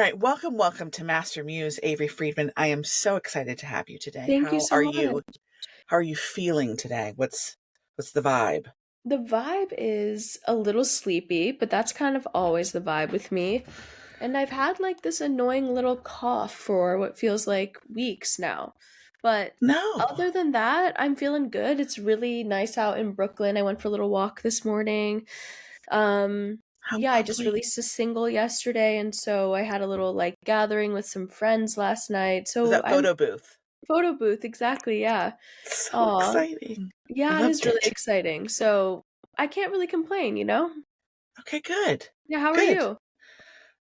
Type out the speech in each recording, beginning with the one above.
right, welcome to Master Muse, Avery Friedman. I am so excited to have you today. Thank you How so are much. you? How are you feeling today? What's the vibe? The vibe is a little sleepy, but that's kind of always the vibe with me. And I've had like this annoying little cough for what feels like weeks now. But No. other than that, I'm feeling good. It's really nice out in Brooklyn. I went for a little walk this morning. Um, How yeah, I just lovely. released a single yesterday, and so I had a little like gathering with some friends last night. Was So that I'm photo booth? photo booth, exactly, yeah. So Aw. exciting. I Yeah, it is loved really it. exciting. So I can't really complain, you know? Okay, good. Yeah, how are Good. you?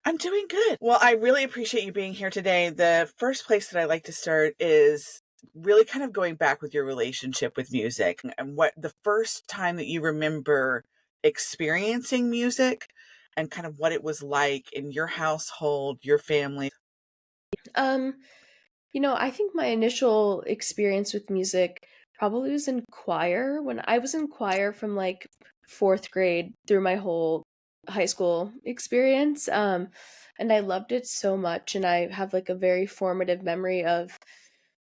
I'm doing good. Well, I really appreciate you being here today. The first place that I like to start is really kind of going back with your relationship with music and what the first time that you remember experiencing music and kind of what it was like in your household, your family. Um, I think my initial experience with music probably was in choir when I was in choir from like fourth grade through my whole high school experience. And I loved it so much. And I have like a very formative memory of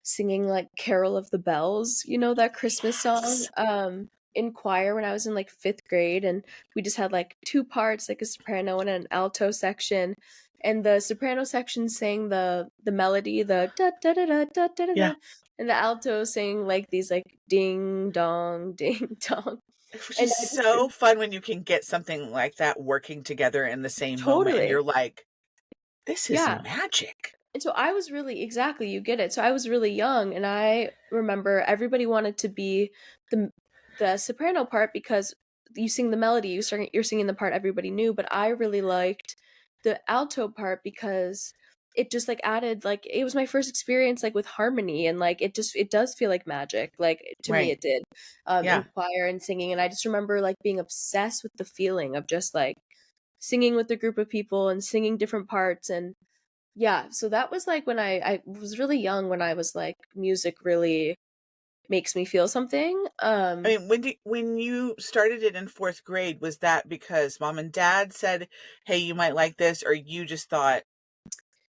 singing like Carol of the Bells, that Christmas song, Yes. in choir when I was in like fifth grade. And we just had like two parts, like a soprano and an alto section. And the soprano section sang the melody, the da da da da da da da, Yeah. da, and the alto sang like these like ding dong ding dong. Which And is I just so fun when you can get something like that working together in the same moment and totally, you're like, this is yeah. magic. And so I was really exactly, you get it. So I was really young, and I remember everybody wanted to be the the soprano part because you sing the melody, you're singing the part everybody knew, but I really liked the alto part because it just like added like it was my first experience like with harmony, and like it does feel like magic. Like to me Right. it did in Yeah. choir and singing, and I just remember like being obsessed with the feeling of just like singing with a group of people and singing different parts. And yeah, so that was like when I was really young when I was like music really makes me feel something. I mean, when you started it in fourth grade, was that because mom and dad said, "Hey, you might like this," or you just thought,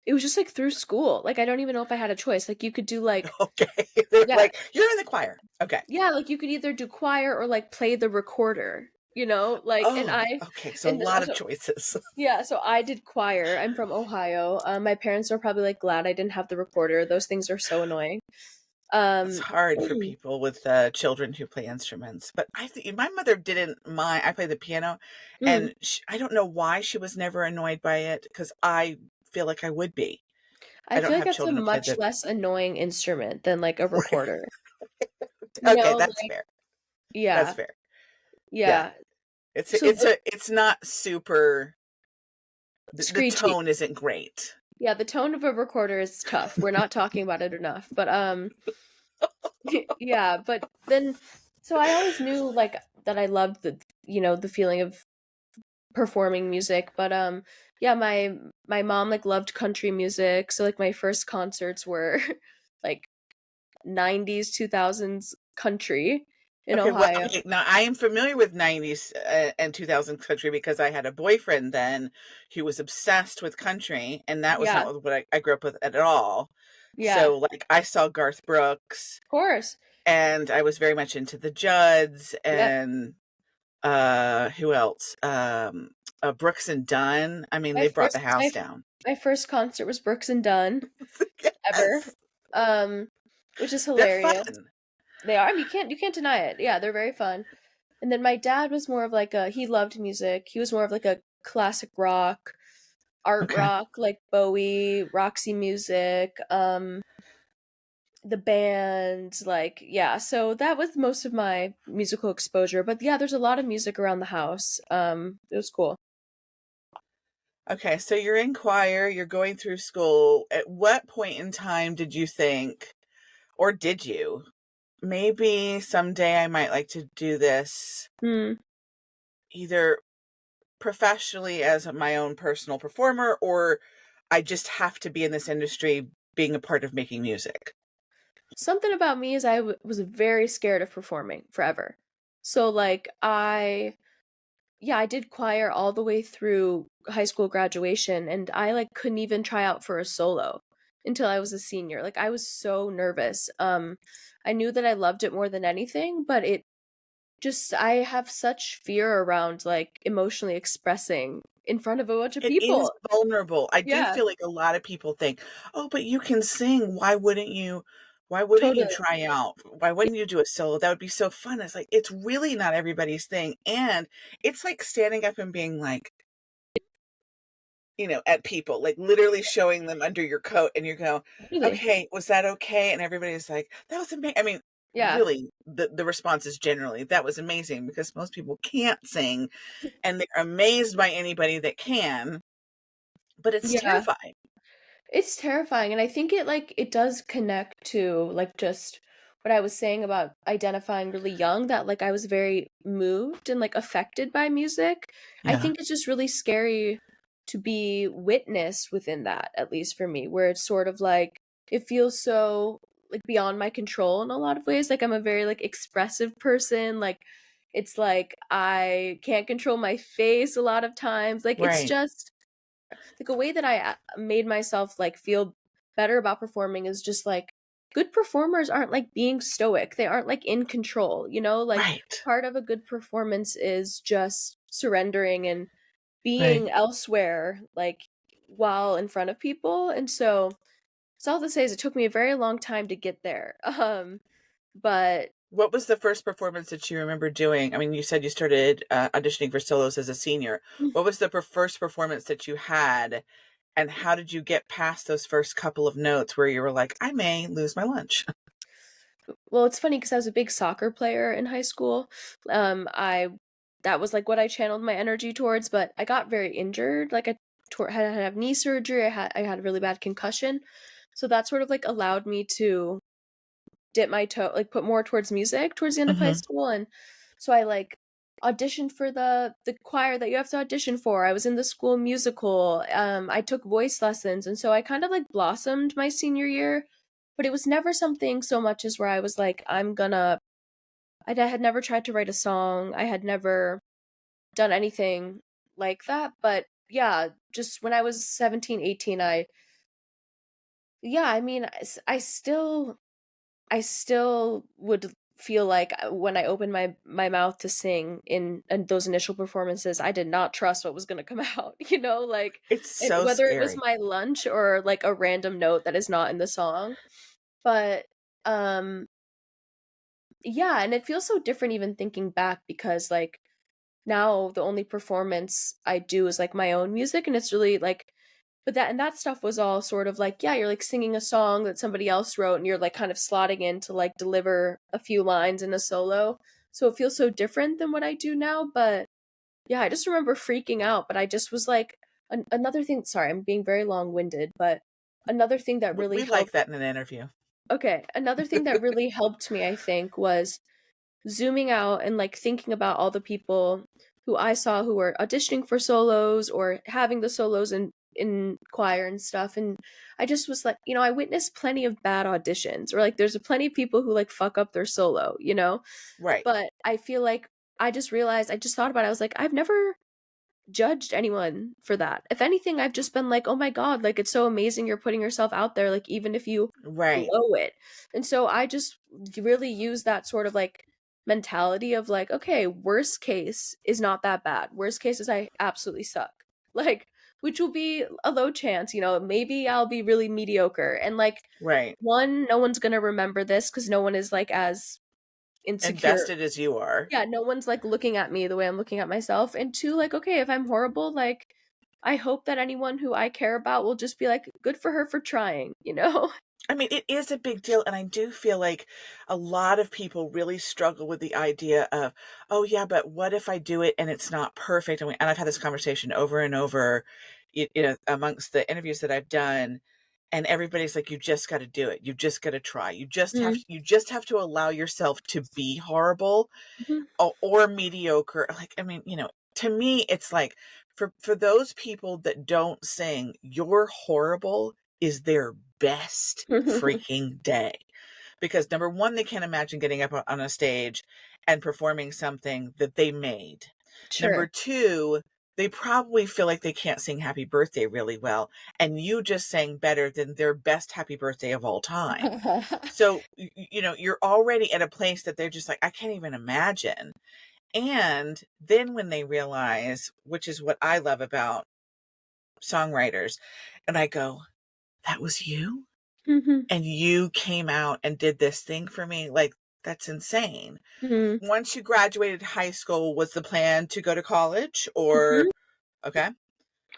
It was just like through school. Like I don't even know if I had a choice. Like you could do like "Okay," they're yeah, like, "You're in the choir." Okay. yeah, like you could either do choir or like play the recorder, Like and Oh, I okay. So a and lot of so choices. yeah, so I did choir. I'm from Ohio. My parents are probably like glad I didn't have the recorder. Those things are so annoying. It's Um hard for people with children who play instruments, but I think my mother didn't mind. I play the piano, mm, and I don't know why she was never annoyed by it because I feel like I would be. I I don't feel like have that's a children who play much the. less annoying instrument than like a recorder. Okay, that's Like fair. That's yeah. fair. Yeah, Yeah. it's So the it's not super. The screechy. tone isn't great. Yeah, the tone of a recorder is tough. We're not talking about it enough. But yeah, but then so I always knew like that I loved the feeling of performing music, but yeah, my mom like loved country music, so like my first concerts were like 90s, 2000s country in Okay, well, Ohio. okay, now I am familiar with 90s and 2000s country because I had a boyfriend then who was obsessed with country, and that was Yeah. not what I grew up with at all. Yeah. So, like, I saw Garth Brooks, Of course. and I was very much into the Judds, Yep. and who else? Brooks and Dunn. I mean, My they brought the first house my down. my first concert was Brooks and Dunn ever, Yes, um, which is they're hilarious. fun. They are. I mean, you can't deny it. Yeah, they're very fun. And then my dad was more of like he loved music. He was more of like a classic rock, art Okay. rock, like Bowie, Roxy Music, the band, like yeah. So that was most of my musical exposure. But yeah, there's a lot of music around the house. It was cool. Okay, so you're in choir, you're going through school. At what point in time did you think, or did you, maybe someday I might like to do this Hmm. either professionally as my own personal performer, or I just have to be in this industry being a part of making music? Something about me is was very scared of performing forever. So like yeah, I did choir all the way through high school graduation, and I, like, couldn't even try out for a solo until I was a senior. Like, I was so nervous. I knew that I loved it more than anything, but it just I have such fear around, like, emotionally expressing in front of a bunch of It is people. vulnerable. I do Yeah, feel like a lot of people think, "Oh, but you can sing. Why wouldn't you totally. try out? Why Yeah, wouldn't you do a solo? That would be so fun." It's like, it's really not everybody's thing, and it's like standing up and being like, at people, like, literally showing them under your coat, and you go, totally. "Okay, was that okay?" And everybody's like, "That was amazing." I mean, Yeah. really, the response is generally, "That was amazing," because most people can't sing, and they're amazed by anybody that can, but it's Yeah. terrifying. It's terrifying, and I think it does connect to, like, just what I was saying about identifying really young, that, like, I was very moved and, like, affected by music. I Yeah. think it's just really scary to be witnessed within that, at least for me, where it's sort of like it feels so, like, beyond my control in a lot of ways. Like, I'm a very, like, expressive person, like, it's like I can't control my face a lot of times. Like, it's Right. just like a way that I made myself like feel better about performing is just like good performers aren't like being stoic. They aren't like in control, you know? Like Right. part of a good performance is just surrendering and Right. being elsewhere like while in front of people. And so all to say is it took me a very long time to get there. But What was the first performance that you remember doing? I mean, you said you started, auditioning for solos as a senior. What was the first performance that you had, and how did you get past those first couple of notes where you were like, "I may lose my lunch?" well, it's funny because I was a big soccer player in high school. I that was like what I channeled my energy towards, but I got very injured. Like had to have knee surgery. I had a really bad concussion, so that sort of like allowed me to dip my toe, like put more towards music towards the end of high Mhm. school, and so I like auditioned for the choir that you have to audition for. I was in the school musical. I took voice lessons, and so I kind of like blossomed my senior year, but it was never something so much as where I was like, I had never tried to write a song. I had never done anything like that. But yeah, just when I was 17, 18, yeah, I mean, I still would feel like when I opened my mouth to sing in those initial performances, I did not trust what was going to come out, you know, like It's so whether it was scary. my lunch or like a random note that is not in the song. But um yeah, and it feels so different even thinking back because like now the only performance I do is like my own music, and it's really like but that stuff was all sort of like, yeah, you're like singing a song that somebody else wrote and you're like kind of slotting in to like deliver a few lines in a solo. So it feels so different than what I do now, but yeah, I just remember freaking out, but I just was like another thing, sorry, I'm being very long-winded, but another thing that really We like helped that in an interview. okay, another thing that really helped me, I think, was zooming out and like thinking about all the people who I saw who were auditioning for solos or having the solos in choir and stuff, and I just was like, I witnessed plenty of bad auditions, or like there's a plenty of people who like fuck up their solo, Right. but I feel like I just realized, I just thought about it, I was like, I've never judged anyone for that. If anything, I've just been like, "Oh my god, like it's so amazing you're putting yourself out there, like even if you Right. blow it." And so I just really use that sort of like mentality of like, okay, worst case is not that bad. Worst case is I absolutely suck. Like, which will be a low chance, maybe I'll be really mediocre. And like Right. one, no one's going to remember this cuz no one is like as insecure. Invested as you are. Yeah, no one's, like, looking at me the way I'm looking at myself, and 2, like, okay, if I'm horrible, like, I hope that anyone who I care about will just be like, "Good for her for trying," you know? I mean, it is a big deal, and I do feel like a lot of people really struggle with the idea of, "Oh, yeah, but what if I do it and it's not perfect?" And I've had this conversation over and over, amongst the interviews that I've done, and everybody's like, "You just gotta do it. You just gotta try. Mm, You just have to allow yourself to be horrible, mhm. or mediocre." Like, I mean, to me, it's like, for those people that don't sing, your horrible is their best freaking day. Because number one, they can't imagine getting up on a stage and performing something that they made. Number Sure. two, they probably feel like they can't sing happy birthday really well. And you just sang better than their best happy birthday of all time. So, you're already at a place that they're just like, I can't even imagine. And then when they realize, which is what I love about songwriters, and I go, that was you? Hmm. And you came out and did this thing for me? Like, that's insane. Hmm. Once you graduated high school, was the plan to go to college or, Hmm. okay.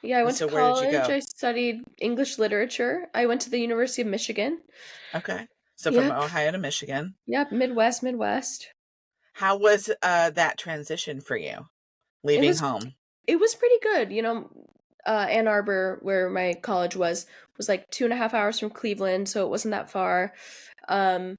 Yeah, I And went to so where did you college. go? I studied English literature. I went to the University of Michigan. Okay. So from Yep. Ohio to Michigan. Yep. Midwest, Midwest. How was that transition for you, It leaving was home? it was pretty good. Ann Arbor, where my college was like 2.5 hours from Cleveland, so it wasn't that far. Um,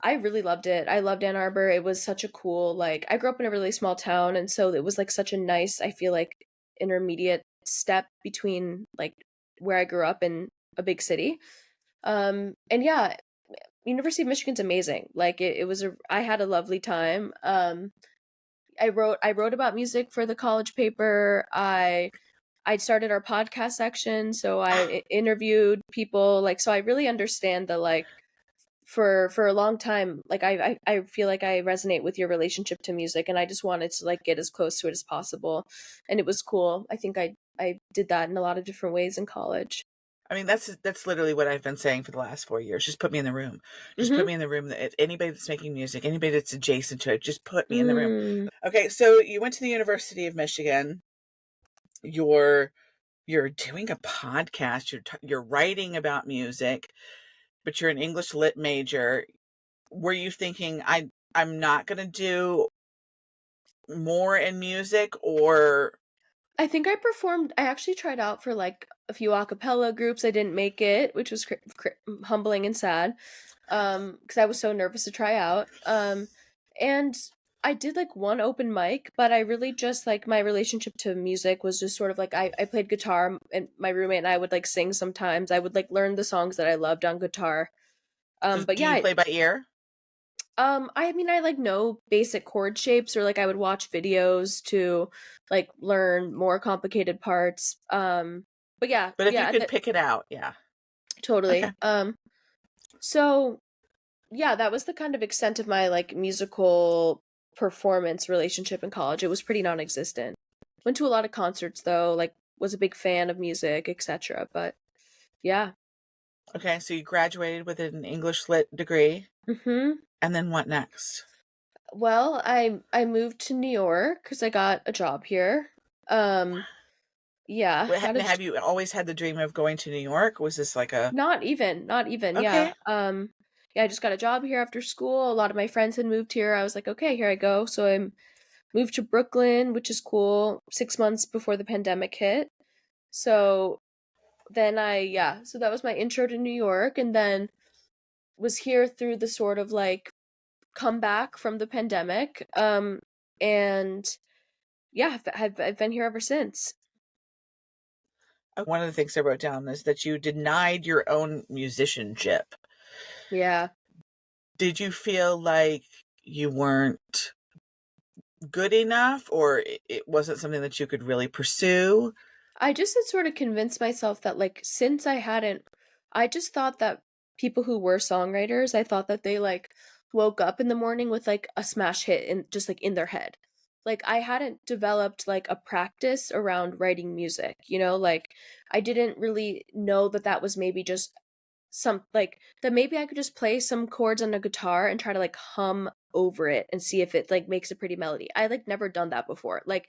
I really loved it. I loved Ann Arbor. It was such a cool, like, I grew up in a really small town, and so it was like such a nice, I feel like, intermediate step between like where I grew up and a big city. And yeah, University of Michigan's amazing. Like it was I had a lovely time. I wrote about music for the college paper. I started our podcast section, so interviewed people. Like, so I really understand the like for a long time. Like, I feel like I resonate with your relationship to music, and I just wanted to like get as close to it as possible, and it was cool. I think I did that in a lot of different ways in college. I mean, that's literally what I've been saying for the last 4 years. Just put me in the room. Just put Mm-hmm. me in the room. That anybody that's making music, anybody that's adjacent to it, just put me in the room. Mm. Okay, so you went to the University of Michigan. You're you're doing a podcast. You're writing about music, but you're an English lit major. Were you thinking I'm not going to do more in music, or I think I actually tried out for like a few a cappella groups. I didn't make it, which was humbling and sad. Because I was so nervous to try out. And I did like one open mic, but I really just like my relationship to music was just sort of like I played guitar, and my roommate and I would like sing sometimes. I would like learn the songs that I loved on guitar. so But do yeah, you play by ear? I mean, I like know basic chord shapes, or like I would watch videos to like learn more complicated parts. But yeah, But if you yeah, could pick it out, yeah. totally. Okay. So yeah, that was the kind of extent of my like musical performance relationship in college. It was pretty non-existent. Went to a lot of concerts though, like was a big fan of music, etc. But yeah. Okay, so you graduated with an English lit degree, Mhm. and then what next? Well, I moved to New York cuz I got a job here. Um yeah, got a Have you always had the dream of going to New York? Was this like a not even, okay? yeah. Yeah, I just got a job here after school. A lot of my friends had moved here. I was like, "Okay, here I go." So I moved to Brooklyn, which is cool, 6 months before the pandemic hit. So so that was my intro to New York, and then was here through the sort of like comeback from the pandemic. And yeah, I've been here ever since. One of the things I wrote down is that you denied your own musicianship. Yeah. Did you feel like you weren't good enough, or it wasn't something that you could really pursue? I just had sort of convinced myself that like since I just thought that people who were songwriters, I thought that they like woke up in the morning with like a smash hit in just like in their head. Like I hadn't developed like a practice around writing music, like I didn't really know that that was maybe just some like that maybe I could just play some chords on a guitar and try to like hum over it and see if it like makes a pretty melody. I like never done that before. Like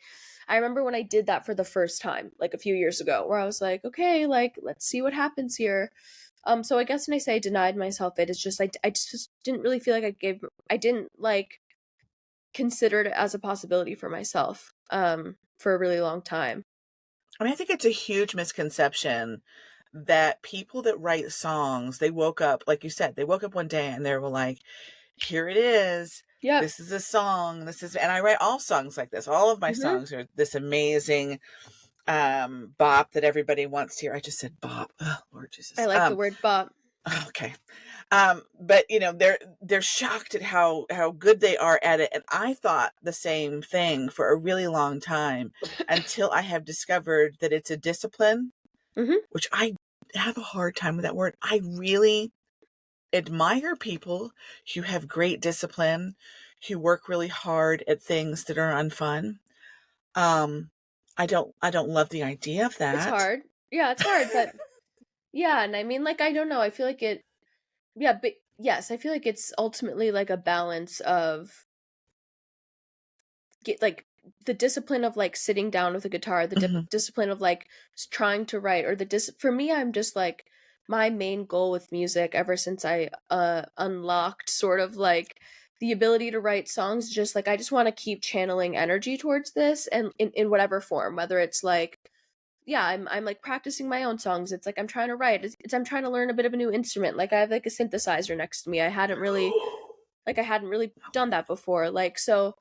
I remember when I did that for the first time like a few years ago where I was like, okay, like let's see what happens here. So I guess when I say I denied myself it's just I just didn't really feel like I didn't like consider it as a possibility for myself for a really long time. I mean, I think it's a huge misconception that people that write songs, they woke up, like you said, they woke up one day and they were like, here it is. Yep. This is a song. And I write all songs like this. All of my Mhm. songs are this amazing bop that everybody wants to hear. I just said bop. Oh, Lord I Jesus. like the word bop. Okay. But they're shocked at how good they are at it. And I thought the same thing for a really long time until I have discovered that it's a discipline, Hmm. which I have a hard time with that word. I really admire people who have great discipline, who work really hard at things that are unfun. Um, I don't love the idea of It's that. hard. Yeah, it's hard, but yeah, and I mean, like, I don't know. I feel like it. Yeah, but yes, I feel like it's ultimately like a balance of get like the discipline of like sitting down with a guitar, the Mhm, discipline of like trying to write, or for me, I'm just like my main goal with music ever since I unlocked sort of like the ability to write songs, just like I just want to keep channeling energy towards this and in whatever form, whether it's like yeah, I'm like practicing my own songs. It's like I'm trying to write. I'm trying to learn a bit of a new instrument. Like I have like a synthesizer next to me. I hadn't really done that before. Like so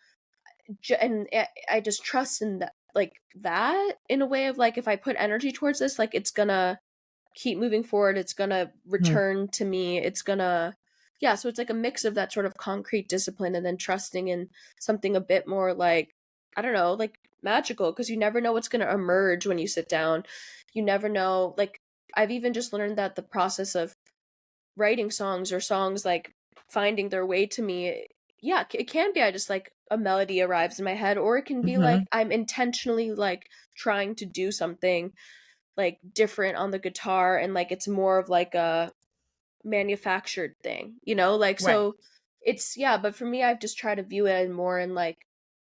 and I just trust in that like that in a way of like if I put energy towards this, like it's gonna keep moving forward, it's gonna mhm, return to me, it's gonna yeah, so it's like a mix of that sort of concrete discipline and then trusting in something a bit more like I don't know, like magical because you never know what's gonna emerge when you sit down. You never know like I've even just learned that the process of writing songs or songs like finding their way to me yeah it can be I just like a melody arrives in my head or it can be like mhm, I'm intentionally like trying to do something like different on the guitar and like it's more of like a manufactured thing like right. so it's yeah but for me I've just tried to view it more in like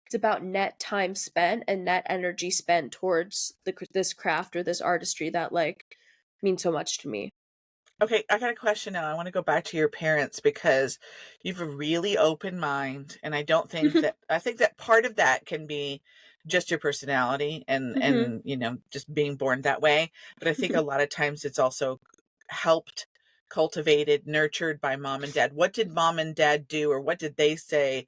it's about net time spent and net energy spent towards this craft or this artistry that like means so much to me. Okay, I got a question now. I want to go back to your parents because you've a really open mind, and I think that part of that can be just your personality Hmm. and just being born that way. But I think a lot of times it's also helped, cultivated, nurtured by mom and dad. What did mom and dad do, or what did they say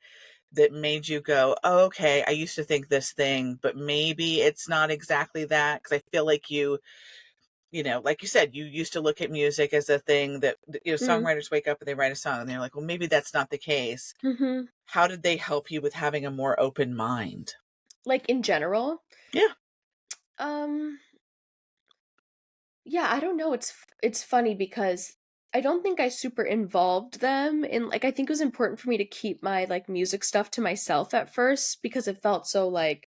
that made you go, oh, okay, I used to think this thing, but maybe it's not exactly that? Because I feel like like you said, you used to look at music as a thing that, Mm. songwriters wake up and they write a song and they're like, well, maybe that's not the case. Hmm. How did they help you with having a more open mind? Like in general, Yeah. um, yeah, I don't know. It's funny because I don't think I super involved them in like I think it was important for me to keep my like music stuff to myself at first because it felt so like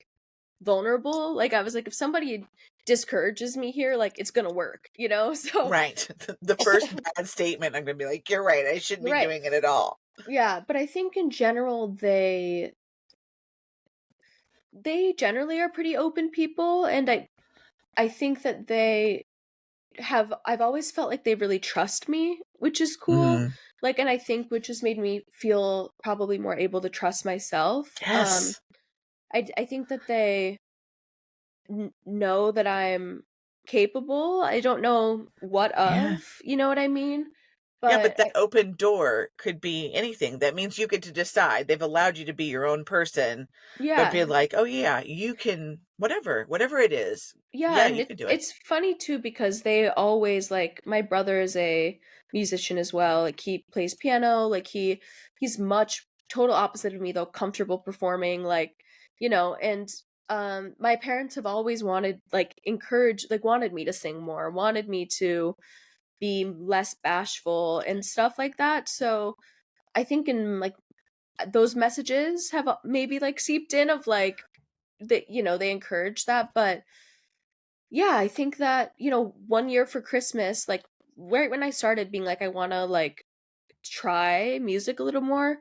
vulnerable. Like I was like if somebody discourages me here, like it's gonna work. So Right. The first bad statement, I'm going to be like, you're right. I shouldn't be right. doing it at all. Yeah, but I think in general they generally are pretty open people and I think that I've always felt like they really trust me, which is cool. Mm, Like, and I think which has made me feel probably more able to trust myself. yes. I think that they know that I'm capable. I don't know what Yeah. of, you know what I mean? Yeah, but But that open door could be anything. That means you get to decide. They've allowed you to be your own person, but be yeah, like, oh, yeah, you can, whatever it is. yeah, Yeah, and you can do it. it's funny too because they always like my brother is a musician as well. Like he plays piano, like he's much total opposite of me though, comfortable performing and my parents have always wanted like encouraged like wanted me to sing more, wanted me to be less bashful and stuff like that. So I think in like those messages have maybe like seeped in of like that they encourage that, but yeah, I think that, one year for Christmas, like right when I started being like, I want to like try music a little more,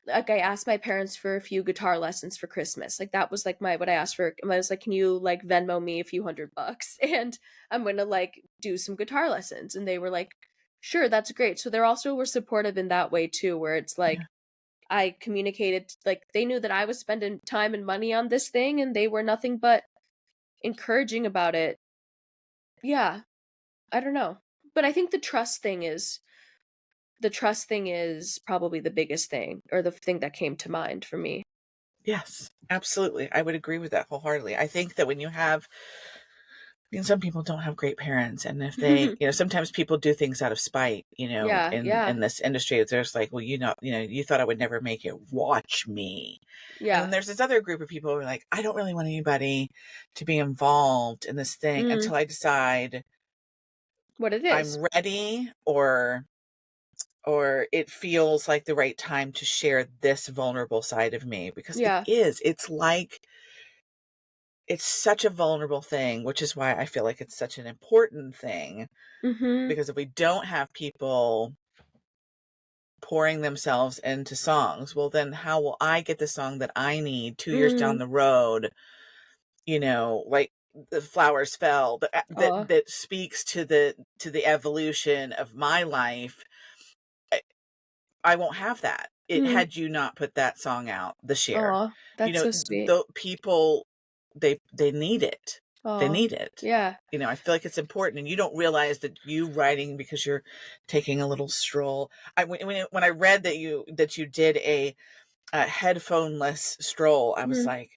like I asked my parents for a few guitar lessons for Christmas. Like that was like what I asked for. I was like, can you like Venmo me a few $100 and I'm going to like do some guitar lessons. And they were like, sure, that's great. So they're also were supportive in that way too, where it's like, Yeah. I communicated, like they knew that I was spending time and money on this thing and they were nothing but encouraging about it. Yeah, I don't know. But I think the trust thing is probably the biggest thing or the thing that came to mind for me. Yes, absolutely. I would agree with that wholeheartedly. I think that when you have because some people don't have great parents, and if they, sometimes people do things out of spite, Yeah, in yeah, this industry. There's like, well, you thought I would never make it. Watch me. And then yeah. there's this other group of people who are like, I don't really want anybody to be involved in this thing Mm, until I decide what it is. I'm ready, or it feels like the right time to share this vulnerable side of me, because Yeah. it's such a vulnerable thing, which is why I feel like it's such an important thing, Mhm. because if we don't have people pouring themselves into songs, well, then how will I get the song that I need 2 years down Mm. the road, like the flowers fell, Aw. that speaks to the evolution of my life. I, I won't have that. It Mm. had you not put that song out this year. Aw, that's so sweet. The people, they need it. They Aw. need it. Yeah. I feel like it's important, and you don't realize that you writing because you're taking a little stroll. When I read that you did a headphoneless stroll, I was Mhm. like,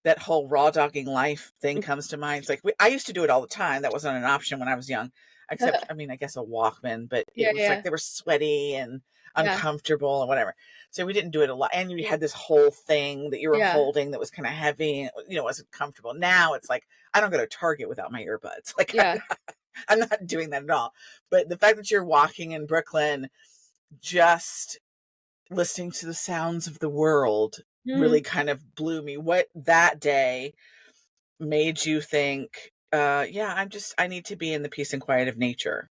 that whole raw dogging life thing comes to mind. It's like, I used to do it all the time. That wasn't an option when I was young, except, I mean, I guess a Walkman, but Yeah, it was like yeah, they were sweaty and yeah, uncomfortable and whatever. So we didn't do it a lot. And you had this whole thing that you were yeah, holding that was kind of heavy and, wasn't comfortable. Now it's like, I don't go to Target without my earbuds. Like, yeah. I'm not doing that at all. But the fact that you're walking in Brooklyn, just listening to the sounds of the world, Mm. really kind of blew me. What that day made you think, yeah, I need to be in the peace and quiet of nature?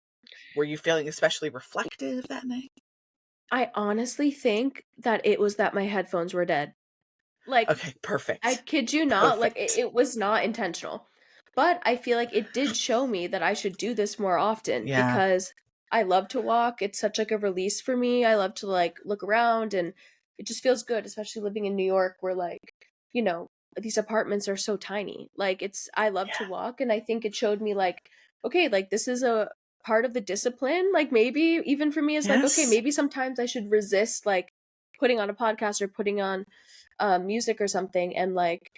Were you feeling especially reflective that night? I honestly think that it was that my headphones were dead. Like, Okay, I perfect. kid you not, like, Perfect. it was not intentional. But I feel like it did show me that I should do this more often Yeah. because I love to walk. It's such like a release for me. I love to like look around and it just feels good, especially living in New York where like, you know, these apartments are so tiny. Like I love to Yeah. walk and I think it showed me like, okay, like this is a part of the discipline. Like maybe even for me is like, okay, Yes. maybe sometimes I should resist like putting on a podcast or putting on music or something and like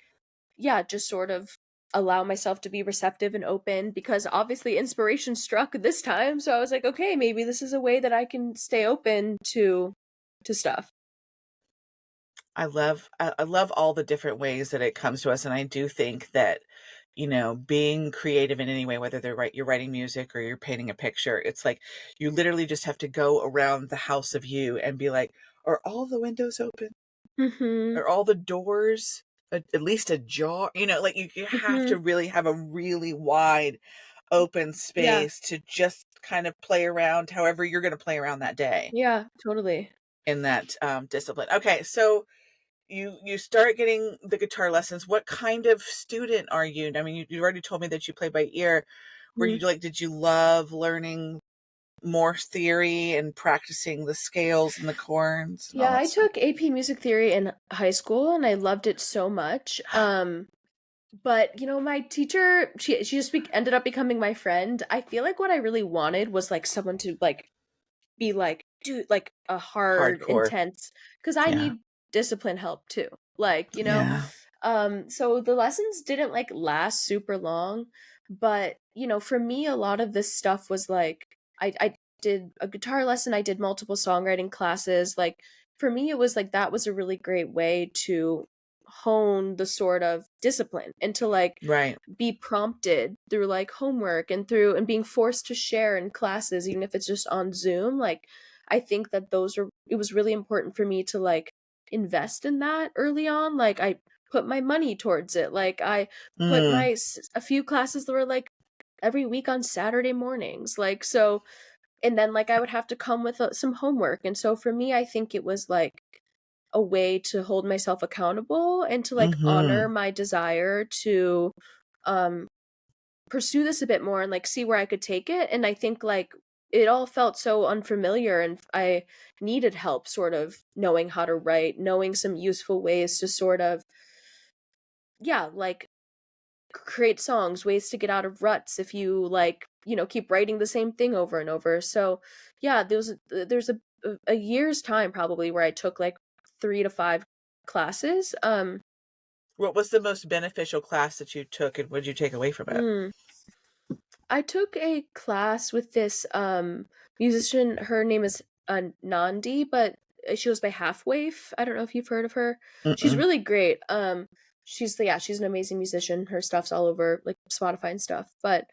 yeah just sort of allow myself to be receptive and open because obviously inspiration struck this time so I was like okay maybe this is a way that I can stay open to stuff. I love all the different ways that it comes to us, and I do think that, being creative in any way, whether you're writing music or you're painting a picture, it's like you literally just have to go around the house of you and be like, are all the windows open? Mhm. Are all the doors at least ajar? Like you have to Mhm. really have a really wide open Yeah. space to just kind of play around however you're going to play around that day Yeah, totally. in that discipline. Okay, so you start getting the guitar lessons. What kind of student are you? I mean, you already told me that you play by ear. Were you Mhm. like, did you love learning more theory and practicing the scales and the chords and all Yeah, that I stuff? took AP music theory in high school and I loved it so much. But, my teacher, she just ended up becoming my friend. I feel like what I really wanted was, like, someone to, like, be like, dude, like, a hard, Hardcore. intense, because I Yeah. need discipline help too. Like, Yeah. so the lessons didn't, like, last super long, but, for me, a lot of this stuff was, like, I did a guitar lesson, I did multiple songwriting classes, like, for me, it was, like, that was a really great way to hone the sort of discipline and to, like, Right. be prompted through like homework and through and being forced to share in classes even if it's just on Zoom like I think that those are it was really important for me to like invest in that early on like I put my money towards it like I put Mm. a few classes that were like every week on Saturday mornings like so and then like I would have to come with some homework and so for me I think it was like a way to hold myself accountable and to like honor Mhm. my desire to um pursue this a bit more and like see where I could take it. And I think like it all felt so unfamiliar and I needed help sort of knowing how to write, knowing some useful ways to sort of, yeah, like create songs, ways to get out of ruts if you like, keep writing the same thing over and over. So yeah, there's a year's time probably where I took like 3 to 5 classes. What was the most beneficial class that you took, and what did you take away from it? Mm. I took a class with this musician. Her name is Nandi, but she goes by Half Wave. I don't know if you've heard of her. She's Mm-mm. really great. She's an amazing musician. Her stuff's all over like Spotify and stuff. But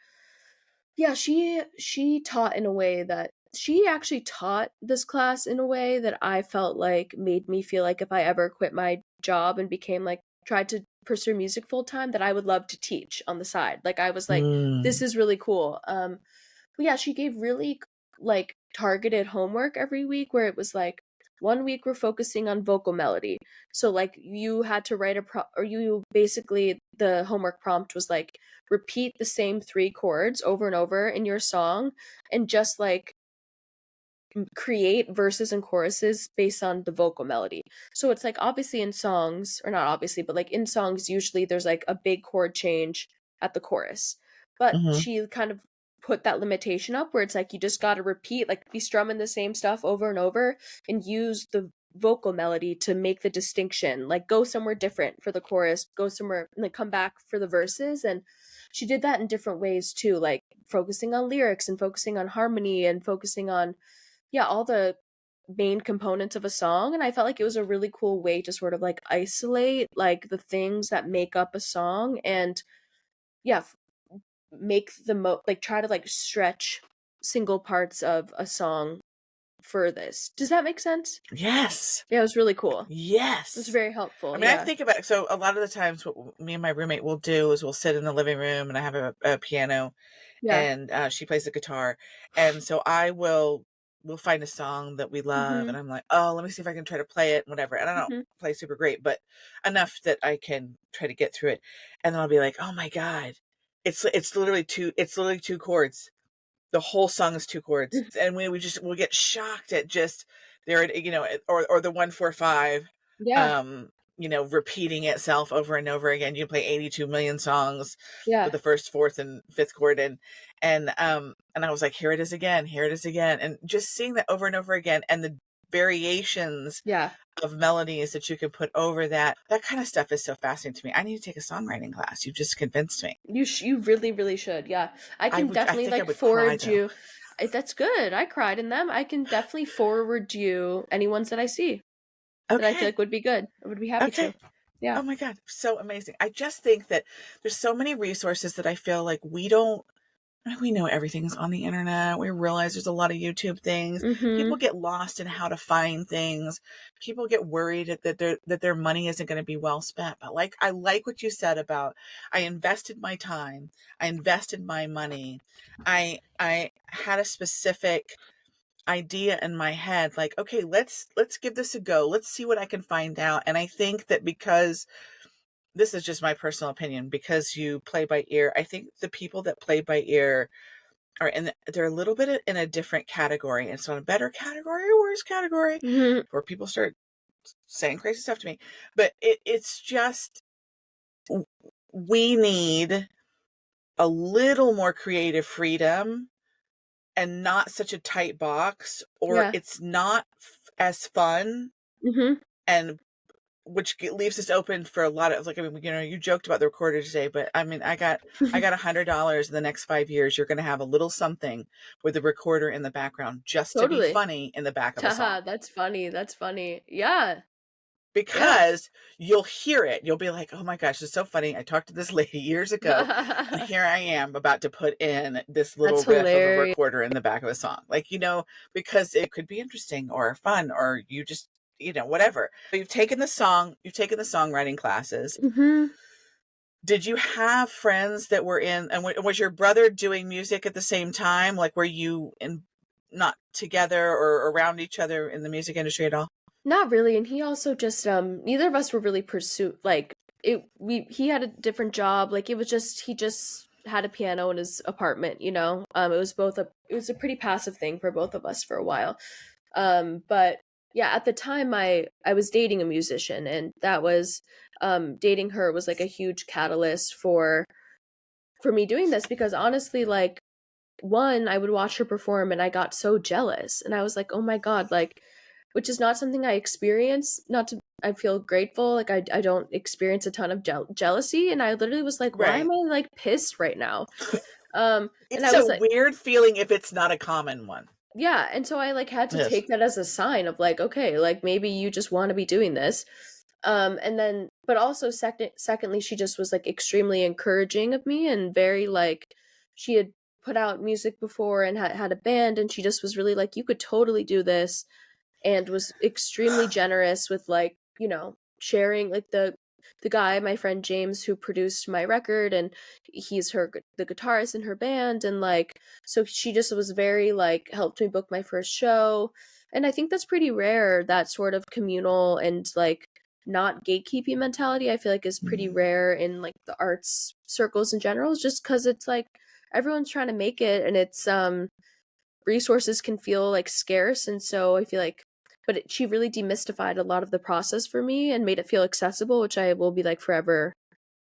yeah, she taught in a way that she actually taught this class in a way that I felt like made me feel like if I ever quit my job and became like tried to pursue music full time, that I would love to teach on the side. Like I was like, this Mm. is really cool. But yeah, she gave really like targeted homework every week where it was like one week we're focusing on vocal melody. So like you had to write or you basically the homework prompt was like repeat the same three chords over and over in your song and just like create verses and choruses based on the vocal melody. So it's like obviously in songs, or not obviously, but like in songs, usually there's like a big chord change at the chorus. But Hmm. she kind of put that limitation up where it's like you just got to repeat, like be strumming the same stuff over and over and use the vocal melody to make the distinction. Like go somewhere different for the chorus, go somewhere and like come back for the verses. And she did that in different ways too, like focusing on lyrics and focusing on harmony and focusing on yeah, all the main components of a song, and I felt like it was a really cool way to sort of like isolate like the things that make up a song and yeah, make the like try to like stretch single parts of a song for this. Does that make sense? Yes. Yeah, it was really cool. It was Yes. very I helpful. mean, I Yeah. think about so a lot of the times what me and my roommate will do is we'll sit in the living room and I have a piano Yeah. and she plays the guitar, and so we'll find a song that we love, and Mhm. I'm like, oh, let me see if I can try to play it and whatever. And I don't Mhm. play super great, but enough that I can try to get through it. And then I'll be like, oh my god, it's literally two chords. The whole song is two chords, and we'll get shocked at just there, or the 1 4 5, Yeah. um, repeating itself over and over again. You play 82 million songs with Yeah. the first, fourth, and fifth chord, and I was like, here it is again, here it is again, and just seeing that over and over again, and the variations Yeah. of melodies that you can put over that kind of stuff is so fascinating to me. I need to take a songwriting class. You just convinced me. You really really should. Yeah. I can I definitely think I like would cry forward though. you. That's good. I cried in them. I can definitely forward you any ones that I see that I feel Okay. like would be good. I would be happy to. Okay. Yeah. Oh my God, so amazing. I just think that there's so many resources that I feel like we don't, we know everything's on the internet. We realize there's a lot of YouTube things. People Mhm. get lost in how to find things. People get worried that their money isn't going to be well spent. But like I like what you said about I invested my time, I invested my money. I had a specific idea in my head like, okay, let's give this a go. Let's see what I can find out. And I think that because this is just my personal opinion, because you play by ear, I think the people that play by ear they're a little bit in a different category. And so, in a better category or worse category, Mhm. where people start saying crazy stuff to me. But it's just we need a little more creative freedom and not such a tight box, or Yeah. it's not as fun, Mhm. and which leaves us open for a lot of, like, I mean, you joked about the recorder today, but I mean, I got $100 in the next 5 years. You're going to have a little something with a recorder in the background just to be Totally. funny in the back of a Haha, song, that's funny. That's funny. Yeah. Yeah. because you'll hear it. You'll be like, oh my gosh, it's so funny. I talked to this lady years ago, and here I am about to put in this little That's riff of a hilarious. recorder in the back of a song. Like, because it could be interesting or fun, or you just, whatever. You've taken the songwriting classes. Mhm. Did you have friends that were in, and was your brother doing music at the same time? Like, were you in, not together or around each other in the music industry at all? Not really, and he also just neither of us were really pursue like it we he had a different job, like it was just he just had a piano in his apartment, you know. It was a pretty passive thing for both of us for a while. But yeah, at the time I was dating a musician and that was dating her was like a huge catalyst for me doing this because honestly like one, I would watch her perform and I got so jealous. And I was like, oh my God, like, which is not something I experience. Not to, I feel grateful. Like, I don't experience a ton of jealousy. And I literally was like, why Right. am I like pissed right now? And It's I a was like, weird feeling if it's not a common one. yeah, and so I like had to Yes. take that as a sign of like, okay, like maybe you just want to be doing this. And then but also secondly, she just was like extremely encouraging of me and very like she had put out music before and had a band, and she just was really like, you could totally do this, and was extremely generous with like, sharing like the guy, my friend James, who produced my record, and he's the guitarist in her band, and like so she just was very like helped me book my first show. And I think that's pretty rare, that sort of communal and like not gatekeeping mentality. I feel like is pretty Mhm. rare in like the arts circles in general, just because it's like everyone's trying to make it, and it's resources can feel like scarce. And so I feel like she really demystified a lot of the process for me and made it feel accessible, which I will be like forever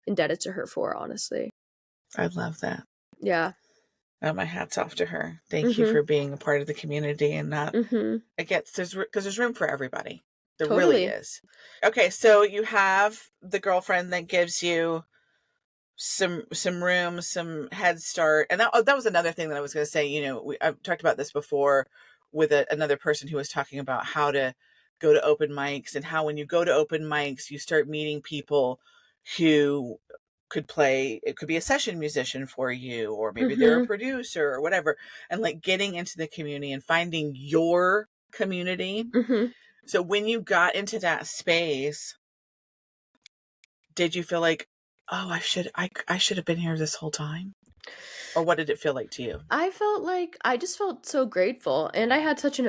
indebted to her for, honestly. I love that. Yeah. My hat's off to her. Thank you Mhm. for being a part of the community and not. Mhm. I guess there's room for everybody. There really Totally. is. Okay, so you have the girlfriend that gives you some room, some head start, and that was another thing that I was going to say. I've talked about this before with another person who was talking about how to go to open mics and how when you go to open mics, you start meeting people who could play. It could be a session musician for you, or maybe they're a Mhm. producer or whatever, and like getting into the community and finding your community. Mhm. So when you got into that space, did you feel like, oh, I should have been here this whole time? Or what did it feel like to you? I just felt so grateful, and I had such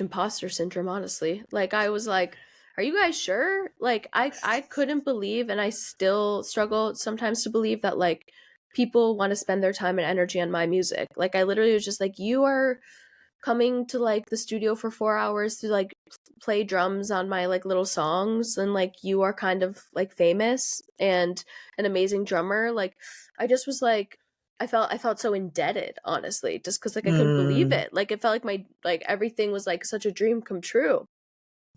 imposter syndrome, honestly. Like I was like, are you guys sure? Like I couldn't believe, and I still struggle sometimes to believe that like people want to spend their time and energy on my music. Like I literally was just like, you are coming to like the studio for 4 hours to like play drums on my like little songs, and like you are kind of like famous and an amazing drummer. Like I just was like, I felt so indebted, honestly, just because like I couldn't believe Mm. it. Like it felt like my like everything was like such a dream come true.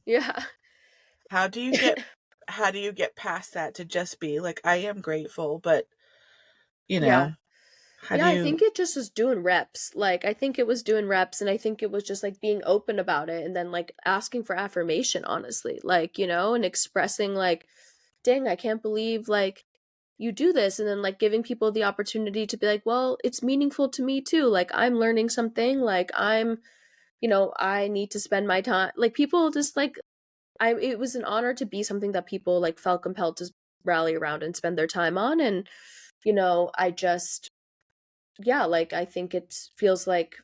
Yeah. How do you get how do you get past that to just be like, I am grateful, but you Yeah. know, how do Yeah, I you think it just was doing reps. Like I think it was doing reps, and I think it was just like being open about it, and then like asking for affirmation, honestly. Like, and expressing like, dang, I can't believe like you do this, and then like giving people the opportunity to be like, well, it's meaningful to me too. Like I'm learning something, like I need to spend my time. Like people just like it was an honor to be something that people like felt compelled to rally around and spend their time on. And I just yeah, like I think it feels like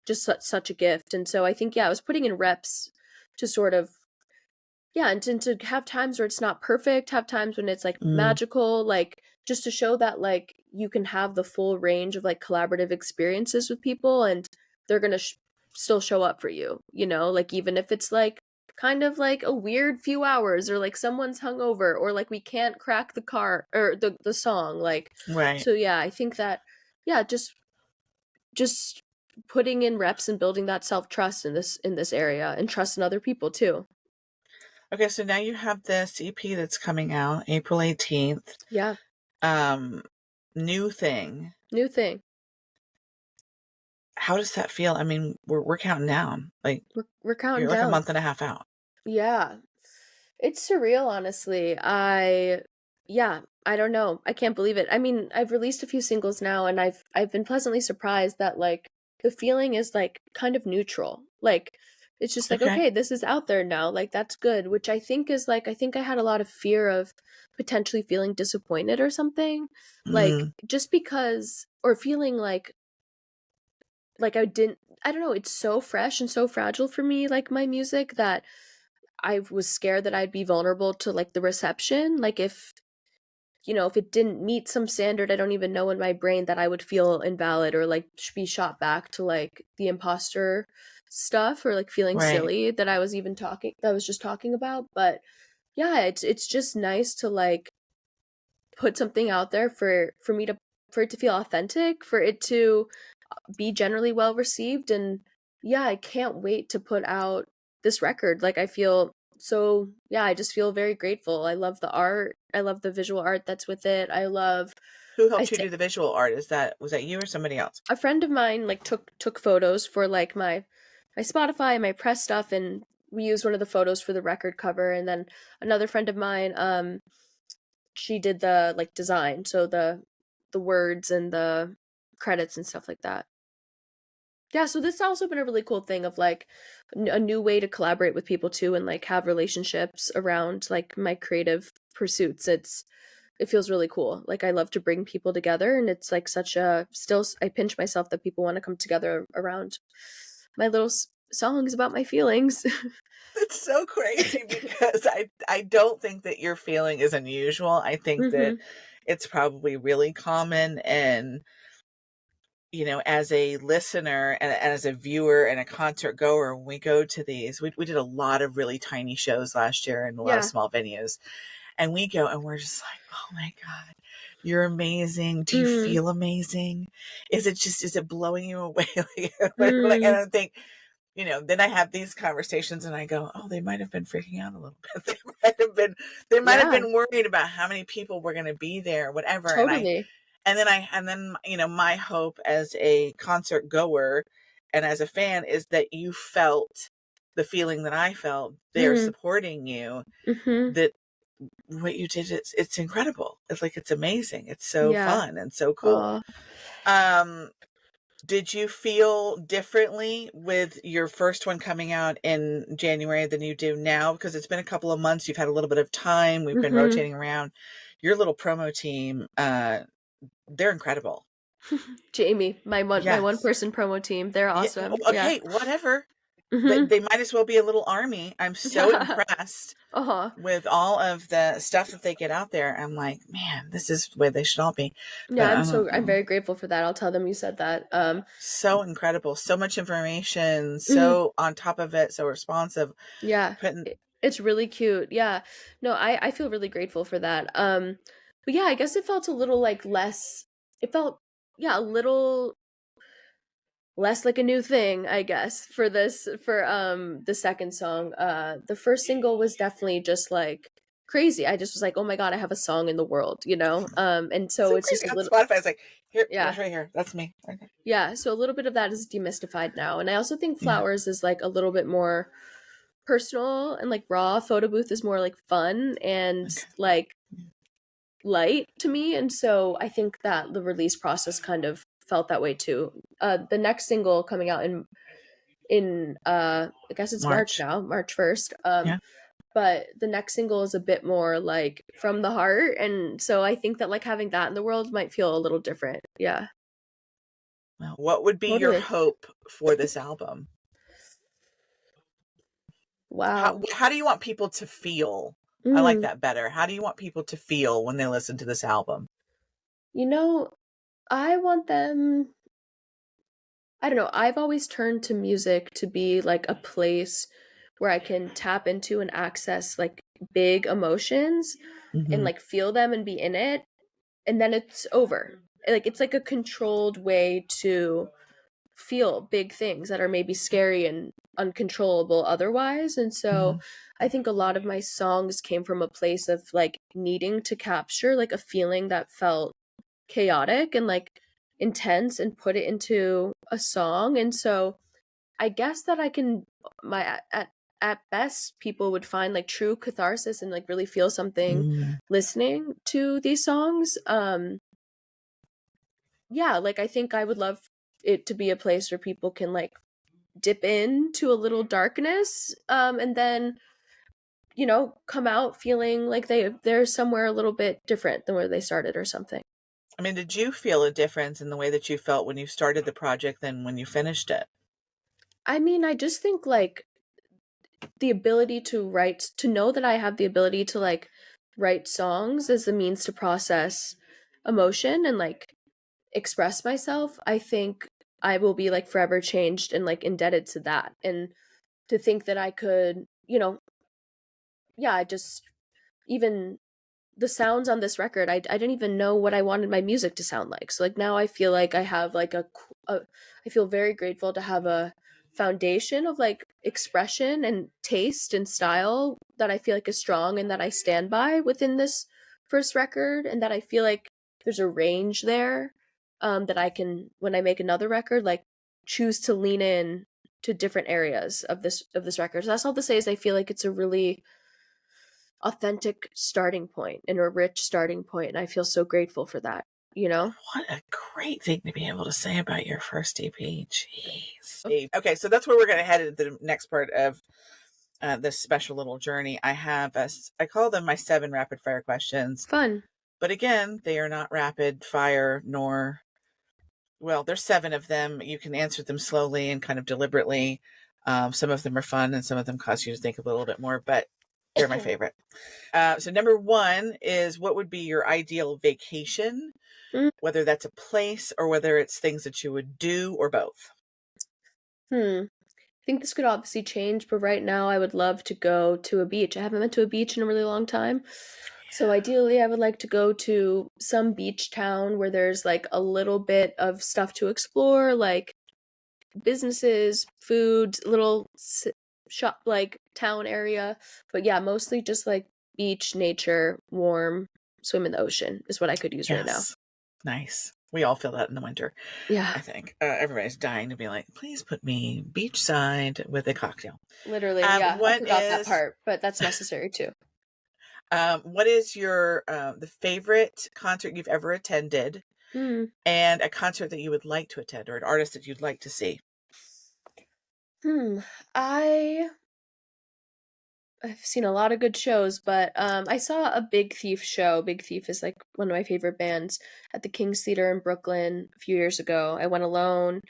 just such a gift. And so I think I was putting in reps to sort of and to have times where it's not perfect, have times when it's like mm, magical, like just to show that like you can have the full range of like collaborative experiences with people, and they're going to still show up for you, like even if it's like kind of like a weird few hours, or like someone's hungover, or like we can't crack the car or the song, like right. so I think that just putting in reps and building that self-trust in this area, and trust in other people too. Okay, so now you have this EP that's coming out April 18th. Yeah. Um New thing. New thing. How does that feel? I mean, we're counting down. Like We're counting you're like a down. month and a half out. Yeah. It's surreal, honestly. I don't know. I can't believe it. I mean, I've released a few singles now, and I've been pleasantly surprised that like the feeling is like kind of neutral. Like it's just like, Okay. okay, this is out there now. Like that's good, which I think is like I think I had a lot of fear of potentially feeling disappointed or something. Like Mm, just because or feeling like I don't know, it's so fresh and so fragile for me, like my music, that I was scared that I'd be vulnerable to like the reception. Like if it didn't meet some standard, I don't even know in my brain that I would feel invalid or like be shot back to like the imposter stuff, or like feeling right. silly that I was just talking about. But yeah, it's just nice to like put something out there for it to feel authentic, for it to be generally well received. And I can't wait to put out this record. Like I feel So yeah, I just feel very grateful. I love the art. I love the visual art that's with it. Who I helped you say do the visual art? Was that you or somebody else? a friend of mine like took photos for like my Spotify and my press stuff, and we used one of the photos for the record cover. And then another friend of mine, she did the like design, so the words and the credits and stuff like that. Yeah, so this has also been a really cool thing of like a new way to collaborate with people too, and like have relationships around like my creative pursuits. It feels really cool. Like I love to bring people together, and it's like such a still I pinch myself that people want to come together around my little songs about my feelings. It's so crazy because I don't think that your feeling is unusual. I think that Mhm. it's probably really common, and as a listener and as a viewer and a concert goer, when we go to these, we did a lot of really tiny shows last year in a lot of Yeah. small venues, and we go and we're just like, oh my God, you're amazing. Do you Mm. feel amazing? Is it blowing you away? And Mm. I think, then I have these conversations and I go, oh, they might have been freaking out a little bit. They might have Yeah, been worried about how many people were going to be there, whatever. totally. My hope as a concert goer and as a fan is that you felt the feeling that I felt. They're Mm. supporting you, Mhm. that what you did, it's incredible. It's like, it's amazing. It's so Yeah. fun and so cool. Aw. Um, did you feel differently with your first one coming out in January than you do now? Because it's been a couple of months. You've had a little bit of time. We've been Mhm. rotating around. Your little promo team, they're incredible. Jamie, my one Yes. person promo team. They're Yeah. awesome. Yeah. Okay. Whatever. Mhm. They might as well be a little army. I'm so Yeah. impressed Uh-huh. with all of the stuff that they get out there. I'm like, man, this is where they should all be. Yeah, But I'm very grateful for that. I'll tell them you said that. so incredible. So much information. Mhm. So on top of it. So responsive. Yeah. Putting. It's really cute. Yeah. No, I feel really grateful for that. But yeah, I guess it felt a little like less it felt yeah, a little less like a new thing, I guess, for the second song. The first single was definitely just like crazy. I just was like, "Oh my God, I have a song in the world," you know? And So so it's just crazy a on little Spotify. It's like, here, yeah. that's right here. That's me. Okay. Yeah, so a little bit of that is demystified now. And I also think Yeah. Flowers is like a little bit more personal and like raw. Photo Booth is more like fun and Okay. like Yeah. light to me. And so I think that the release process kind of felt that way too. The next single coming out in I guess it's March March. now, March 1st. Yeah. But the next single is a bit more like from the heart, and so I think that like having that in the world might feel a little different. Yeah. Well, what would be your Totally. hope for this album? How Wow. how do you want people to feel? I like Mm. that better. How do you want people to feel when they listen to this album? You know, I want them I don't know, I've always turned to music to be like a place where I can tap into and access like big emotions and Hmm. like feel them and be in it, and then it's over. Like it's like a controlled way to feel big things that are maybe scary and uncontrollable otherwise. And so Hmm. I think a lot of my songs came from a place of like needing to capture like a feeling that felt chaotic and like intense and put it into a song. And so I guess that I can my at best people would find like true catharsis and like really feel something Mm. listening to these songs. Yeah, like I think I would love it to be a place where people can like dip into a little darkness, and then come out feeling like they're somewhere a little bit different than where they started or something. I mean, did you feel a difference in the way that you felt when you started the project than when you finished it? I mean, I just think like the ability to write, to know that I have the ability to like write songs as a means to process emotion and like express myself, I think I will be like forever changed and like indebted to that. And to think that I could, yeah, I just even the sounds on this record, I didn't even know what I wanted my music to sound like. So like now I feel like I have like I feel very grateful to have a foundation of like expression and taste and style that I feel like is strong and that I stand by within this first record, and that I feel like there's a range there, that I can, when I make another record, like choose to lean in to different areas of this record. So that's all to say is I feel like it's a really authentic starting point and a rich starting point, and I feel so grateful for that, you know? What a great thing to be able to say about your first EP. Jeez. Okay, so that's where we're going to head into the next part of this special little journey. I call them my 7 rapid fire questions. Fun. But again, they are not rapid fire, nor, well, there's 7 of them. You can answer them slowly and kind of deliberately. Some of them are fun and some of them cause you to think a little bit more, but they're my favorite. So number 1 is, what would be your ideal vacation? Whether that's a place or whether it's things that you would do, or both. I think this could obviously change, but right now I would love to go to a beach. I haven't been to a beach in a really long time. So ideally I would like to go to some beach town where there's like a little bit of stuff to explore, like businesses, food, little shop, like town area. But yeah, mostly just like beach, nature, warm, swim in the ocean is what I could use right now. Nice. We all feel that in the winter. Yeah. I think everybody's dying to be like, please put me beachside with a cocktail. Literally, yeah. I forgot that part, but that's necessary too. What is your the favorite concert you've ever attended, and a concert that you would like to attend, or an artist that you'd like to see? I've seen a lot of good shows, but I saw a Big Thief show. Big Thief is like one of my favorite bands, at the King's Theater in Brooklyn a few years ago. I went alone,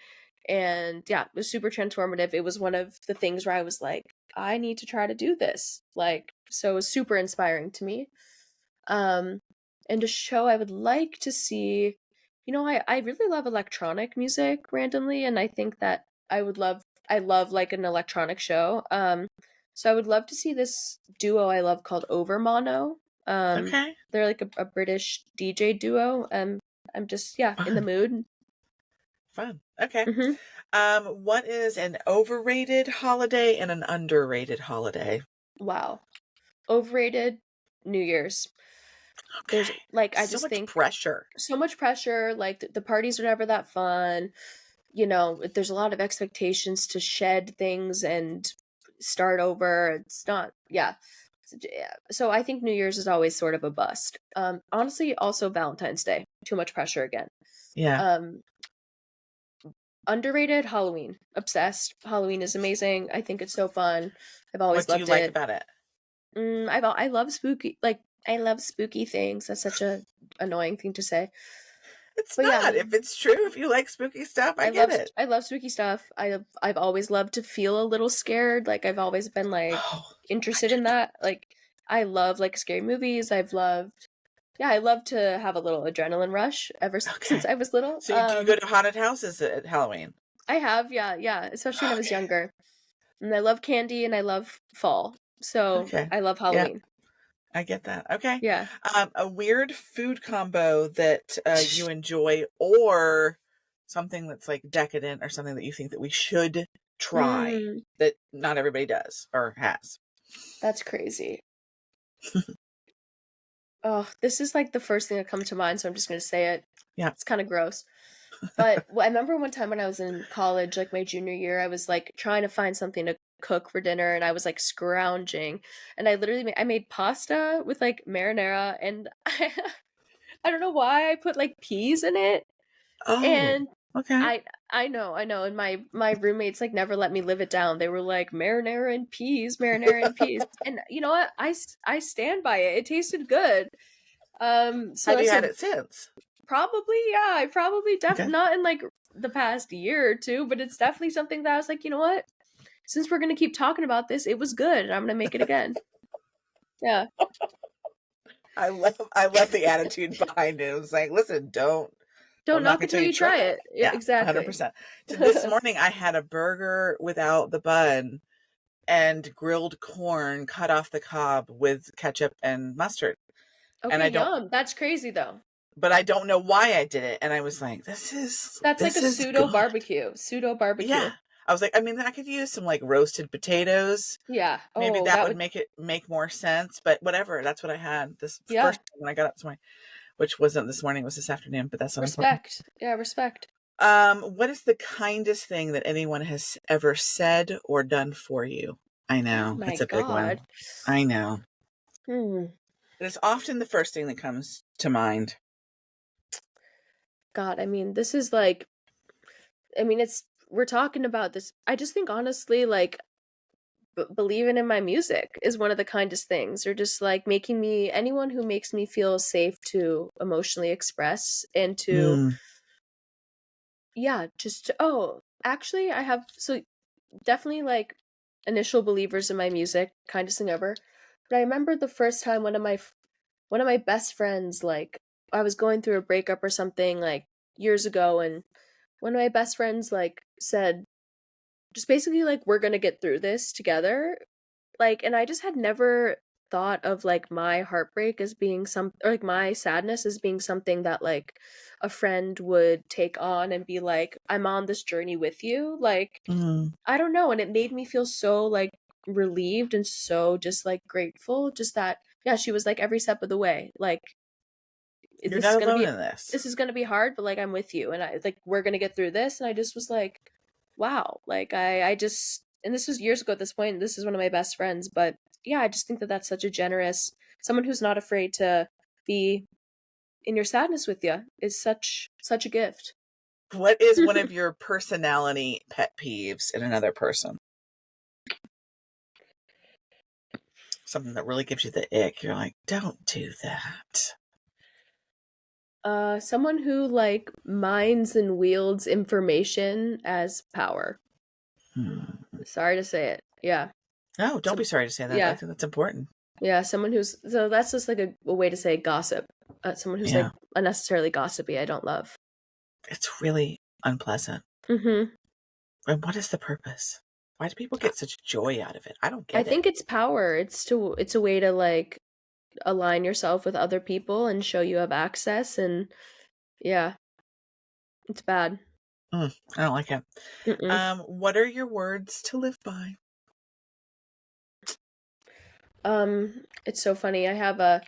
and yeah, it was super transformative. It was one of the things where I was like, I need to try to do this. Like, so it was super inspiring to me. And a show I would like to see, I really love electronic music randomly, and I think that I love like an electronic show. So I would love to see this duo I love called Overmono. Okay. They're like a British DJ duo. I'm just, in the mood. Fun. Okay. What is an overrated holiday and an underrated holiday? Wow. Overrated, New Year's. Okay. There's like, I so just much think pressure. So much pressure. Like the parties are never that fun. There's a lot of expectations to shed things and start over. It's not, yeah. So I think New Year's is always sort of a bust. Honestly, also Valentine's Day. Too much pressure again. Yeah. Underrated, Halloween. Obsessed. Halloween is amazing. I think it's so fun. I've always loved it. What do you like about it? I love spooky, like, I love spooky things. That's such a annoying thing to say. It's not. Yeah, if it's true, if you like spooky stuff, I get it. I love spooky stuff. I've always loved to feel a little scared. Like, I've always been like interested in that. Like, I love like scary movies. I love to have a little adrenaline rush ever since I was little. So do you go to haunted houses at Halloween? I have, yeah. Especially when I was younger. And I love candy and I love fall. So I love Halloween. Yeah. I get that. Okay. Yeah. A weird food combo that you enjoy, or something that's like decadent, or something that you think that we should try that not everybody does or has. That's crazy. Oh, this is like the first thing that comes to mind, so I'm just going to say it. Yeah. It's kind of gross. But I remember one time when I was in college, like my junior year, I was like trying to find something to cook for dinner, and I was like scrounging, and I literally I made pasta with like marinara, and I don't know why I put like peas in it. And okay. I know, and my roommates like never let me live it down. They were like, marinara and peas, and you know what, I stand by it. It tasted good. So have you had it since? Probably, yeah. I probably not in like the past year or two, but it's definitely something that I was like, you know what, since we're gonna keep talking about this, it was good, and I'm gonna make it again. Yeah. I love the attitude behind it. It was like, listen, don't knock it till you try it. Yeah, exactly. 100%. This morning I had a burger without the bun and grilled corn cut off the cob with ketchup and mustard. Okay, and yum. That's crazy though. But I don't know why I did it, and I was like, that's like a pseudo barbecue. Yeah. I was like, I mean, I could use some like roasted potatoes. Yeah. Maybe Oh, that that would would. make more sense, but whatever. That's what I had this Yeah. first time when I got up this morning, which wasn't this morning, it was this afternoon, but that's not important. Respect. Yeah, respect. What is the kindest thing that anyone has ever said or done for you? I Oh know, my it's a big God. one. I know. Hmm. But it's often the first thing that comes to mind. God, I mean, this is like, I mean, we're talking about this. I just think honestly, like, believing in my music is one of the kindest things, or just like anyone who makes me feel safe to emotionally express and to, Mm, yeah, just, oh, actually, I have, so definitely like initial believers in my music, kindest thing ever. But I remember the first time one of my best friends, like, I was going through a breakup or something like years ago, and one of my best friends like said, just basically like, we're gonna get through this together. Like, and I just had never thought of like my heartbreak as being or like my sadness as being something that like a friend would take on and be like, I'm on this journey with you. Like, mm. I don't know. And it made me feel so like relieved and so just like grateful. Just that, yeah, she was like every step of the way. Like, You're this is not gonna alone be in this. this is gonna be hard, but like I'm with you, and I like we're gonna get through this. And I just was like, wow, like I just, and this was years ago at this point. And this is one of my best friends, but yeah, I just think that that's such a generous someone who's not afraid to be in your sadness with you is such a gift. What is one of your personality pet peeves in another person? Something that really gives you the ick. You're like, don't do that. Someone who like minds and wields information as power. Hmm. Sorry to say it. Yeah. No, don't So be sorry to say that. I yeah. think that's important. Yeah, someone who's, so that's just like a way to say gossip. Someone who's like Yeah, unnecessarily gossipy, I don't love. it's really unpleasant. Mm-hmm. And what is the purpose? Why do people I get such joy out of it? I don't I get it. think it's power. It's a way to like align yourself with other people and show you have access, and yeah, it's bad. I don't like it. Mm-mm. What are your words to live by? It's so funny. I have a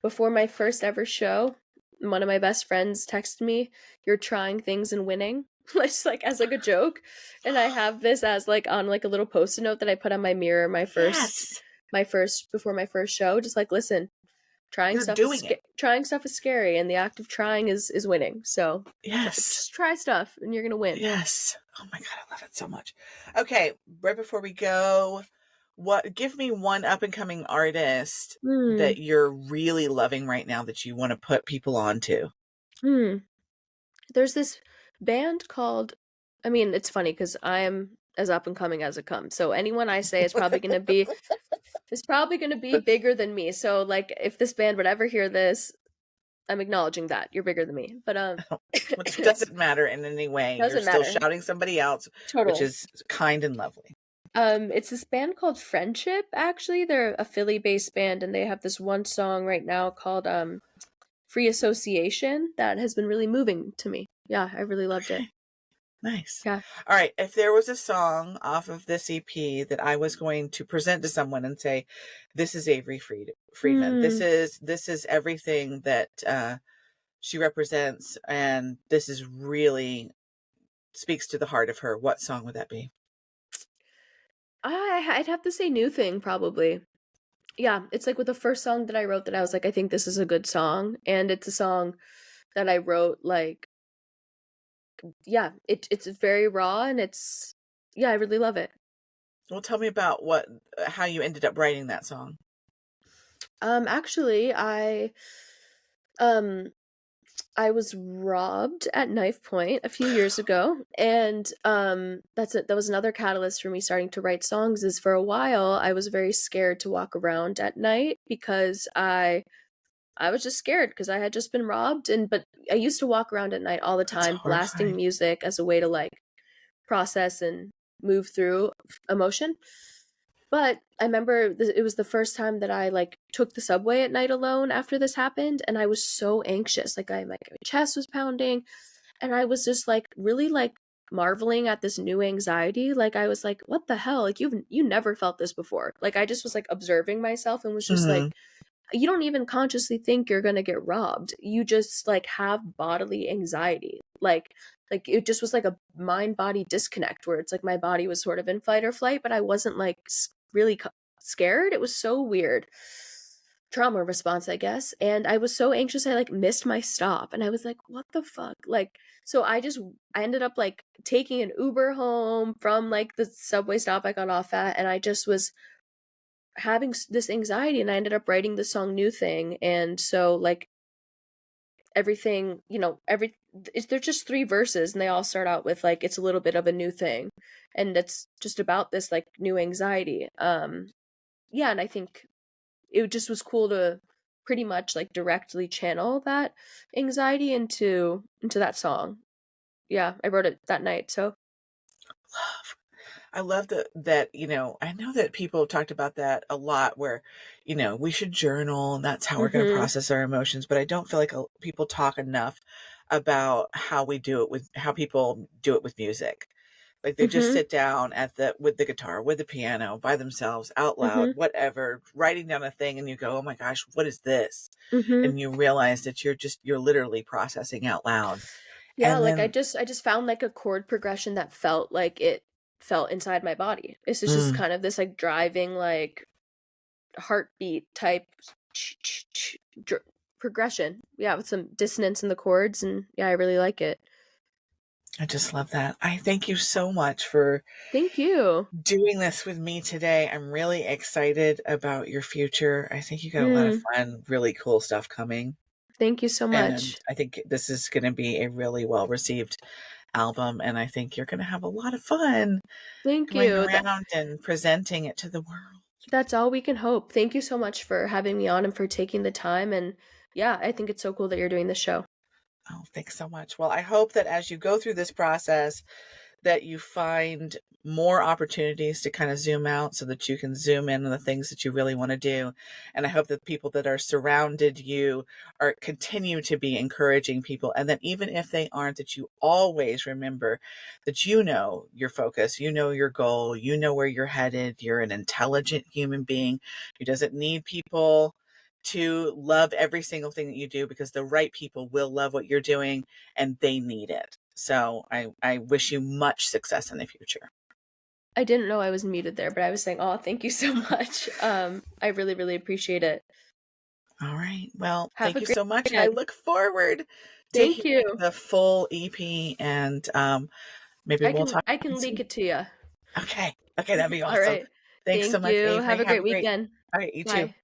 before my first ever show, one of my best friends texted me, "You're trying things and winning." Just like as like a joke. And I have this as like on like a little post-it note that I put on my mirror Yes, my first before my first show. Just like, listen, you're doing it. trying stuff is scary, and the act of trying is winning. So Yes, just try stuff and you're gonna win. yes. Oh my God, I love it so much. Okay, right before we go, give me one up and coming artist Hmm. that you're really loving right now that you want to put people onto. Hmm. There's this band called, I mean, it's funny because I'm as up and coming as it comes. So anyone I say is probably gonna be bigger than me. So like if this band would ever hear this, I'm acknowledging that you're bigger than me. But Which it's doesn't matter in any way. You're doesn't still matter. shouting somebody else, which Totally. is kind and lovely. It's this band called Friendship, actually. They're a Philly-based band, and they have this one song right now called Free Association that has been really moving to me. Yeah, I really loved it. Okay, nice. Yeah. All right, if there was a song off of this EP that I was going to present to someone and say, "This is Avery Friedman. Hmm. This is everything that she represents, and this is really speaks to the heart of her," what song would that be? I'd have to say New Thing, probably. Yeah, it's like with the first song that I wrote that I was like, I think this is a good song. And it's a song that I wrote like, yeah, it's very raw and it's, yeah, I really love it. Well, tell me about how you ended up writing that song. Actually, um I was robbed at knife point a few years ago, and that was another catalyst for me starting to write songs. Is for a while I was very scared to walk around at night because I was just scared because I had just been robbed, and but I used to walk around at night all the That's time blasting horrifying. music as a way to like process and move through emotion. But I remember it was the first time that I like took the subway at night alone after this happened, and I was so anxious. Like my chest was pounding, and I was just like really like marveling at this new anxiety. Like I was like, what the hell? Like you never felt this before. Like I just was like observing myself and was just Mhm. like, you don't even consciously think you're going to get robbed. You just like have bodily anxiety. Like it just was like a mind body disconnect where it's like my body was sort of in fight or flight, but I wasn't like really scared. It was so weird. Trauma response, I guess. And I was so anxious I like missed my stop and I was like, what the fuck? Like so I ended up like taking an Uber home from like the subway stop I got off at, and I just was having this anxiety, and I ended up writing the song New Thing. And so like everything, there's just three verses and they all start out with like it's a little bit of a new thing, and it's just about this like new anxiety. Yeah, and I think it just was cool to pretty much like directly channel that anxiety into that song. Yeah, I wrote it that night. So I love that, I know that people have talked about that a lot where, we should journal and that's how we're going to mhm. process our emotions. But I don't feel like people talk enough about how people do it with music. Like they just Mhm. sit down with the guitar, with the piano by themselves out loud, Mhm. whatever, writing down a thing and you go, oh my gosh, what is this? Mhm. And you realize that you're literally processing out loud. Yeah, And like then, I just found like a chord progression that felt like it felt inside my body. This is just mm, kind of this like driving like heartbeat type dr- progression. Yeah, with some dissonance in the chords, and yeah, I really like it. I just love that. I thank you so much for Thank you. doing this with me today. I'm really excited about your future. I think you got a lot of Mm, fun, really cool stuff coming. thank you so And much. I think this is going to be a really well received album. And I think you're going to have a lot of fun Thank going you. around and presenting it to the world. That's all we can hope. Thank you so much for having me on and for taking the time. And yeah, I think it's so cool that you're doing this show. Oh, thanks so much. Well, I hope that as you go through this process, that you find more opportunities to kind of zoom out so that you can zoom in on the things that you really want to do. And I hope that people that are surrounded you are continue to be encouraging people. And that even if they aren't, that you always remember that you know your focus, you know your goal, you know where you're headed. You're an intelligent human being who doesn't need people to love every single thing that you do, because the right people will love what you're doing and they need it. So I wish you much success in the future. I didn't know I was muted there, but I was saying, oh, thank you so much. I really, really appreciate it. All right. Well, Have thank a you great so much. And I weekend. look forward to Thank hearing you. the full EP, and maybe we'll talk I again can link soon. it to you. Okay. Okay. That'd be All awesome. right. Thanks so Thank much, you. Avery. Have a Have great a great, weekend. all right. You too. Bye.